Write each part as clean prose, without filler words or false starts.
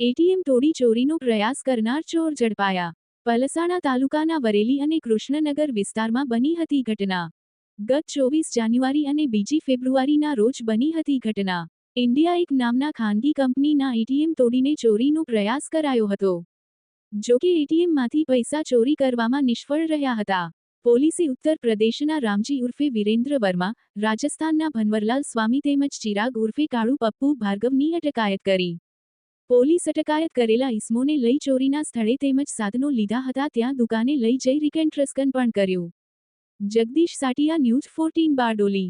ATM તોડી ચોરીનો પ્રયાસ કરનાર ચોર ઝડપાયા. પલસાણા તાલુકાના વરેલી અને કૃષ્ણનગર વિસ્તારમાં બની હતી ઘટના. ગત 24 જાન્યુઆરી અને 2 ફેબ્રુઆરીના રોજ બની હતી ઘટના. ઇન્ડિયા એક નામના ખાનગી કંપનીના એટીએમ તોડીને ચોરીનો પ્રયાસ કરાયો હતો. જોકે એટીએમમાંથી પૈસા ચોરી કરવામાં નિષ્ફળ રહ્યા હતા. પોલીસે ઉત્તર પ્રદેશના રામજી ઉર્ફે વિરેન્દ્ર વર્મા, રાજસ્થાનના ભનવરલાલ સ્વામી તેમજ ચિરાગ ઉર્ફે કાળુ પપ્પુ ભાર્ગવની અટકાયત કરી. પોલીસ અટકાયત કરેલા ઇસમોને લઈ ચોરીના સ્થળે તેમજ સાધનો લીધા હતા ત્યાં દુકાને લઈ જઈ રિકન્સ્ટ્રક્શન પણ કર્યું. Jagdish Satiya, news 14 Bardoli.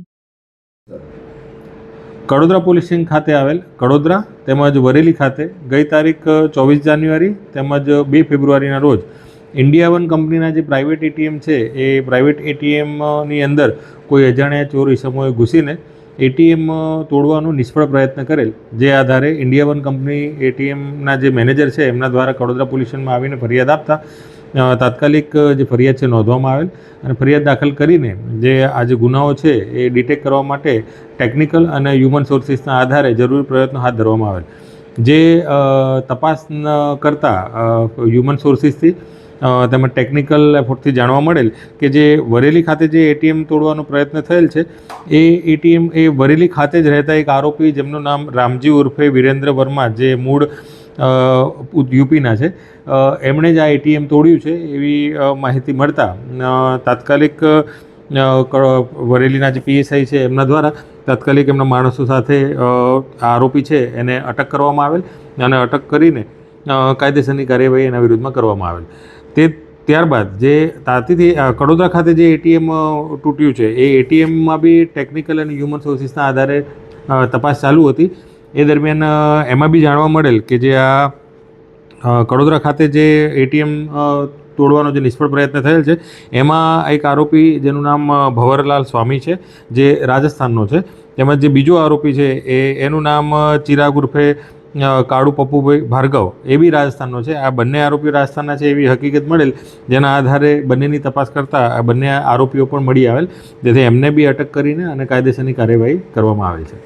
Kadodara police station ખાતે આવેલ કડોદરા તેમજ વરેલી ખાતે ગઈ તારીખ 24 જાન્યુઆરી તેમજ 2 ફેબ્રુઆરીના રોજ ઇન્ડિયા વન કંપનીના જે પ્રાઇવેટ એટીએમ છે એ પ્રાઇવેટ એટીએમની અંદર કોઈ અજાણ્યા ચોર ઇસમોએ ઘૂસીને એટીએમ તોડવાનો નિષ્ફળ પ્રયત્ન કરેલ. જે આધારે ઇન્ડિયા વન કંપની એટીએમના જે મેનેજર છે એમના દ્વારા કડોદરા પોલીસ સ્ટેશનમાં આવીને ફરિયાદ આપતા તાત્કાલિક જે ફરિયાદ છે નોંધવામાં આવેલ અને ફરિયાદ દાખલ કરીને જે આ જે ગુનાઓ છે એ ડિટેક્ટ કરવા માટે ટેકનિકલ અને હ્યુમન સોર્સિસના આધારે જરૂરી પ્રયત્નો હાથ ધરવામાં આવેલ. જે તપાસ કરતાં હ્યુમન સોર્સિસથી તેમજ ટેકનિકલ એફર્ટથી જાણવા મળેલ કે જે વરેલી ખાતે જે એટીએમ તોડવાનો પ્રયત્ન થયેલ છે એ એટીએમ એ વરેલી ખાતે જ રહેતા એક આરોપી જેમનું નામ રામજી ઉર્ફે વિરેન્દ્ર વર્મા જે મૂળ યુપીના છે એમણે જ આ એટીએમ તોડ્યું છે એવી માહિતી મળતા તાત્કાલિક વરેલીના જે પીએસઆઈ છે એમના દ્વારા તાત્કાલિક એમના માણસો સાથે આરોપી છે એને અટક કરવામાં આવેલ અને અટક કરીને કાયદેસરની કાર્યવાહી એના વિરુદ્ધમાં કરવામાં આવેલ. ત્યારબાદ જે તાતીથી કડોદરા ખાતે જે એટીએમ તૂટ્યું છે એ એટીએમમાં બી ટેકનિકલ અને હ્યુમન સોર્સિસના આધારે તપાસ ચાલુ હતી. એ દરમિયાન એમાં બી જાણવા મળેલ કે જે આ કડોદરા ખાતે જે એટીએમ તોડવાનો જે નિષ્ફળ પ્રયત્ન થયેલ છે એમાં એક આરોપી જેનું નામ ભંવરલાલ સ્વામી છે જે રાજસ્થાનનો છે. તેમજ જે બીજો આરોપી છે એનું નામ ચિરાગ ઉર્ફે કાળુ પપ્પુભાઈ ભાર્ગવ એ બી રાજસ્થાનનો છે. આ બંને આરોપીઓ રાજસ્થાનના છે એવી હકીકત મળેલ જેના આધારે બંનેની તપાસ કરતાં આ બંને આરોપીઓ પણ મળી આવેલ જેથી એમને બી અટક કરીને અને કાયદેસરની કાર્યવાહી કરવામાં આવેલ છે.